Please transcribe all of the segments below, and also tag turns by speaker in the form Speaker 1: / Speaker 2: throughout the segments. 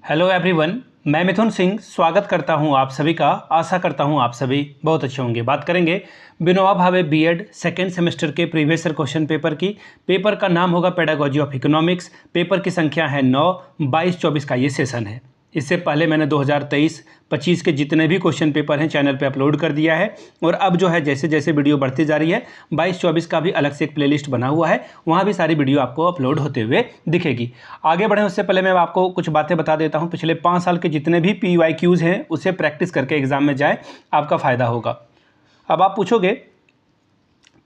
Speaker 1: Hello everyone, मैं मिथुन सिंह स्वागत करता हूं आप सभी का। आशा करता हूं आप सभी बहुत अच्छे होंगे। बात करेंगे Vinoba Bhave BEd second semester के प्रीवियस ईयर क्वेश्चन पेपर की। पेपर का नाम होगा पेडागोजी ऑफ इकोनॉमिक्स। पेपर की संख्या है 9, 22-24 का ये सेशन है। इससे पहले मैंने 2023-25 के जितने भी क्वेश्चन पेपर हैं चैनल पे अपलोड कर दिया है, और अब जो है जैसे जैसे वीडियो बढ़ती जा रही है 22-24 का भी अलग से एक प्लेलिस्ट बना हुआ है, वहाँ भी सारी वीडियो आपको अपलोड होते हुए दिखेगी। आगे बढ़ें उससे पहले मैं आपको कुछ बातें बता देता हूँ। पिछले 5 साल के जितने भी PYQs हैं उसे प्रैक्टिस करके एग्जाम में जाए, आपका फ़ायदा होगा। अब आप पूछोगे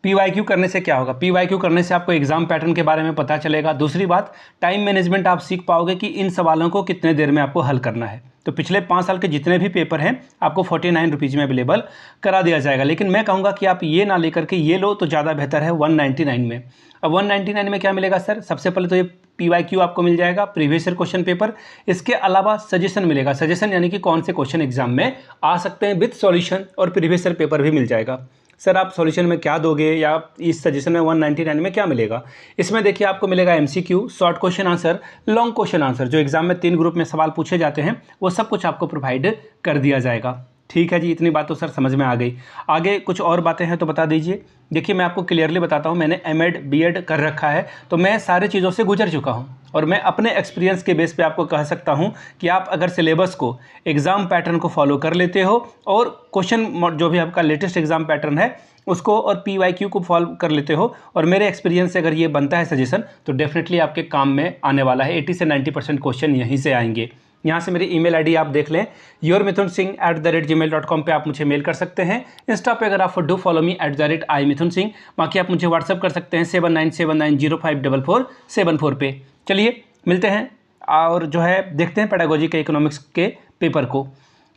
Speaker 1: PYQ करने से क्या होगा। PYQ करने से आपको एग्जाम पैटर्न के बारे में पता चलेगा। दूसरी बात, टाइम मैनेजमेंट आप सीख पाओगे कि इन सवालों को कितने देर में आपको हल करना है। तो पिछले 5 साल के जितने भी पेपर हैं आपको 49 रुपीज़ में अवेलेबल करा दिया जाएगा, लेकिन मैं कहूँगा कि आप ये ना लेकर के ये लो तो ज़्यादा बेहतर है 199 में। अब 199 में क्या मिलेगा सर? सबसे पहले तो ये PYQ आपको मिल जाएगा, प्रीवियस ईयर क्वेश्चन पेपर। इसके अलावा सजेशन मिलेगा। सजेशन यानी कि कौन से क्वेश्चन एग्जाम में आ सकते हैं विद सॉल्यूशन, और प्रीवियस ईयर पेपर भी मिल जाएगा। सर आप सॉल्यूशन में क्या दोगे, या इस सजेशन में 199 में क्या मिलेगा? इसमें देखिए आपको मिलेगा MCQ, short question answer, long question answer, जो एग्जाम में 3 ग्रुप में सवाल पूछे जाते हैं वो सब कुछ आपको प्रोवाइड कर दिया जाएगा। ठीक है जी, इतनी बात तो सर समझ में आ गई। आगे कुछ और बातें हैं तो बता दीजिए। देखिए मैं आपको क्लियरली बताता हूँ, मैंने M.Ed B.Ed कर रखा है, तो मैं सारी चीज़ों से गुजर चुका हूँ, और मैं अपने एक्सपीरियंस के बेस पे आपको कह सकता हूँ कि आप अगर सिलेबस को, एग्ज़ाम पैटर्न को फॉलो कर लेते हो, और क्वेश्चन जो भी आपका लेटेस्ट एग्ज़ाम पैटर्न है उसको और PYQ को फॉलो कर लेते हो, और मेरे एक्सपीरियंस से अगर ये बनता है सजेशन, तो डेफिनेटली आपके काम में आने वाला है। 80 से 90% क्वेश्चन यहीं से आएंगे। यहाँ से मेरी ईमेल आईडी आप देख लें, yourmithunsingh@gmail.com पे आप मुझे मेल कर सकते हैं। इंस्टा पे अगर आप डू फॉलो मी @imithunsingh। बाकी आप मुझे व्हाट्सअप कर सकते हैं 7979054474 पे। चलिए मिलते हैं और जो है देखते हैं पेडागोजी के इकोनॉमिक्स के पेपर को।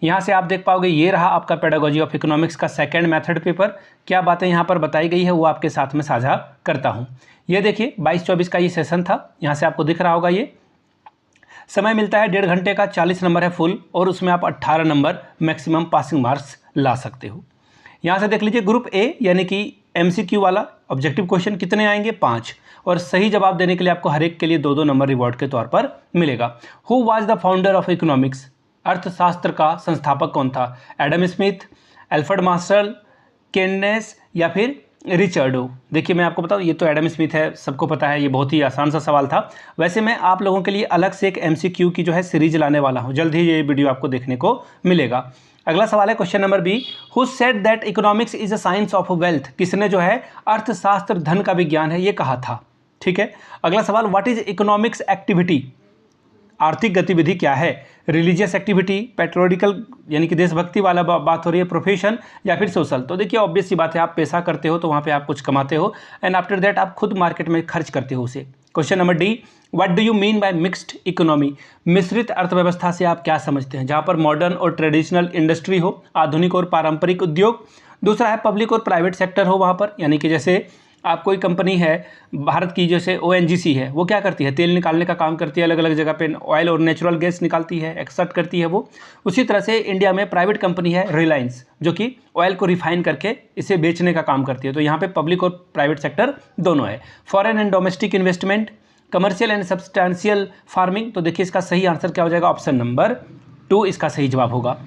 Speaker 1: यहाँ से आप देख पाओगे ये रहा आपका पेडागोजी ऑफ इकोनॉमिक्स का सेकंड मेथड पेपर। क्या बातें यहाँ पर बताई गई है वो आपके साथ में साझा करता हूँ। ये देखिए 22-24 का ये सेशन था, यहाँ से आपको दिख रहा होगा। ये समय मिलता है 1.5 घंटे का, 40 नंबर है फुल, और उसमें आप 18 नंबर मैक्सिमम पासिंग मार्क्स ला सकते हो। यहाँ से देख लीजिए ग्रुप A यानी कि MCQ वाला ऑब्जेक्टिव क्वेश्चन कितने आएंगे? 5, और सही जवाब देने के लिए आपको हर एक के लिए 2-2 नंबर रिवॉर्ड के तौर पर मिलेगा। Who was the founder of economics? अर्थशास्त्र का संस्थापक कौन था? एडम स्मिथ, एल्फ्रेड मार्शल, केनेस, या फिर रिचर्डो? देखिए मैं आपको बताऊं, ये तो एडम स्मिथ है, सबको पता है, ये बहुत ही आसान सा सवाल था। वैसे मैं आप लोगों के लिए अलग से एक MCQ की जो है सीरीज लाने वाला हूं, जल्द ही ये वीडियो आपको देखने को मिलेगा। अगला सवाल है question number B, who said that economics is a science of wealth? किसने जो है अर्थशास्त्र धन का विज्ञान है ये कहा था? ठीक है। अगला सवाल, व्हाट इज इकोनॉमिक्स एक्टिविटी? आर्थिक गतिविधि क्या है? रिलीजियस एक्टिविटी, पेट्रोडिकल यानी कि देशभक्ति वाला बात हो रही है, प्रोफेशन, या फिर सोशल? तो देखिए ऑब्वियस सी बात है, आप पैसा करते हो तो वहाँ पे आप कुछ कमाते हो, एंड आफ्टर दैट आप खुद मार्केट में खर्च करते हो उसे। Question number D, what do you mean by mixed economy? मिश्रित अर्थव्यवस्था से आप क्या समझते हैं? जहाँ पर मॉडर्न और ट्रेडिशनल इंडस्ट्री हो, आधुनिक और पारंपरिक उद्योग। दूसरा है पब्लिक और प्राइवेट सेक्टर हो वहाँ पर, यानी कि जैसे आप कोई कंपनी है भारत की, जैसे ONGC है, वो क्या करती है? तेल निकालने का काम करती है, अलग अलग जगह पे ऑयल और नेचुरल गैस निकालती है, एक्सट्रैक्ट करती है वो। उसी तरह से इंडिया में प्राइवेट कंपनी है रिलायंस, जो कि ऑयल को रिफाइन करके इसे बेचने का काम करती है। तो यहाँ पे पब्लिक और प्राइवेट सेक्टर दोनों है। Foreign and domestic investment, commercial and substantial farming. तो देखिए इसका सही आंसर क्या हो जाएगा? ऑप्शन नंबर 2 इसका सही जवाब होगा।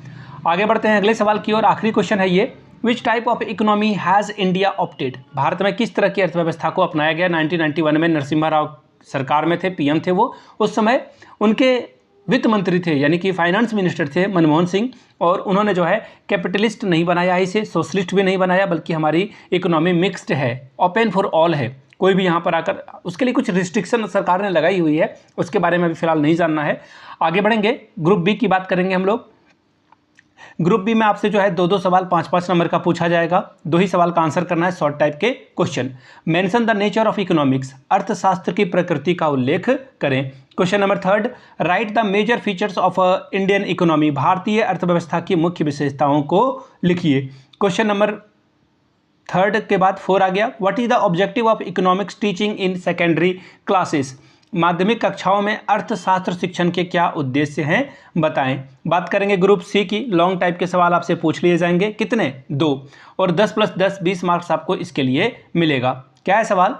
Speaker 1: आगे बढ़ते हैं अगले सवाल की ओर। आखिरी क्वेश्चन है ये, which type of economy has India opted? Bharat में किस तरह की अर्थव्यवस्था को अपनाया गया? 1991 में नरसिम्हा राव सरकार में थे, PM थे वो। उस समय उनके वित्त मंत्री थे, यानी कि फाइनेंस मिनिस्टर थे मनमोहन सिंह, और उन्होंने जो है कैपिटलिस्ट नहीं बनाया इसे, सोशलिस्ट भी नहीं बनाया, बल्कि हमारी इकोनॉमी मिक्स्ड है, ओपन फॉर ऑल है। कोई भी यहाँ पर आकर, उसके लिए कुछ रिस्ट्रिक्शन सरकार ने लगाई हुई है, उसके बारे में अभी फिलहाल नहीं जानना है। आगे बढ़ेंगे, ग्रुप B की बात करेंगे हम लोग। ग्रुप B में आपसे जो है 2-2 सवाल 5-5 नंबर का पूछा जाएगा, 2 ही सवाल का आंसर करना है, शॉर्ट टाइप के question. Mention the nature of economics, अर्थशास्त्र की प्रकृति का उल्लेख करें। Question number 3, write the major features of Indian economy, भारतीय अर्थव्यवस्था की मुख्य विशेषताओं को लिखिए। क्वेश्चन नंबर 3 के बाद 4 आ गया, what is the objective of economics teaching in secondary classes? माध्यमिक कक्षाओं में अर्थशास्त्र शिक्षण के क्या उद्देश्य हैं बताएं। बात करेंगे ग्रुप C की। लॉन्ग टाइप के सवाल आपसे पूछ लिए जाएंगे, कितने? 2, और 10 + 10 20 मार्क्स आपको इसके लिए मिलेगा। क्या है सवाल?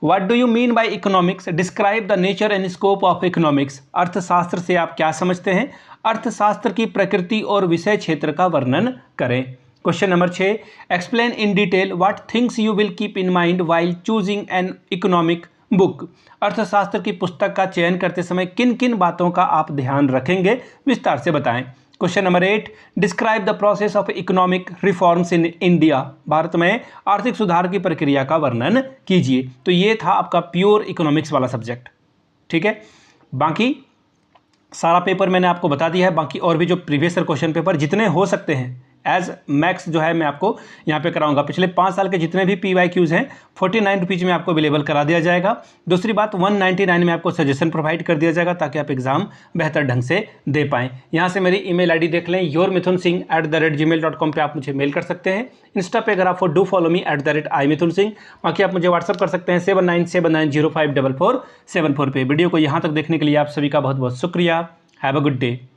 Speaker 1: What do you mean by economics, describe the nature and scope of economics, अर्थशास्त्र से आप क्या समझते हैं, अर्थशास्त्र की प्रकृति और विषय क्षेत्र का वर्णन करें। Question number 6, explain in detail what things you will keep in mind while choosing an economic book, अर्थशास्त्र की पुस्तक का चयन करते समय किन किन बातों का आप ध्यान रखेंगे, विस्तार से बताएं। Question number 8, describe the process of economic reforms in India, Bharat में आर्थिक सुधार की प्रक्रिया का वर्णन कीजिए। तो ये था आपका प्योर इकोनॉमिक्स वाला सब्जेक्ट, ठीक है। बाकी सारा पेपर मैंने आपको बता दिया है, बाकी और भी जो प्रीवियस ईयर क्वेश्चन पेपर जितने हो सकते हैं एज मैक्स जो है मैं आपको यहाँ पे कराऊंगा। पिछले 5 साल के जितने भी PYQs हैं 49 रुपीज़ में आपको अवेलेबल करा दिया जाएगा। दूसरी बात 199 में आपको सजेशन प्रोवाइड कर दिया जाएगा ताकि आप एग्जाम बेहतर ढंग से दे पाएँ। यहाँ से मेरी ईमेल आईडी देख लें, yourmithunsingh@gmail.com पे आप मुझे मेल कर सकते हैं। इंस्टा पे अगर आप डू फॉलो मी @imithunsingh, बाकी आप मुझे व्हाट्सअप कर सकते हैं 7979054474 पे। वीडियो को यहाँ तक देखने के लिए आप सभी का बहुत बहुत शुक्रिया। Have a good day.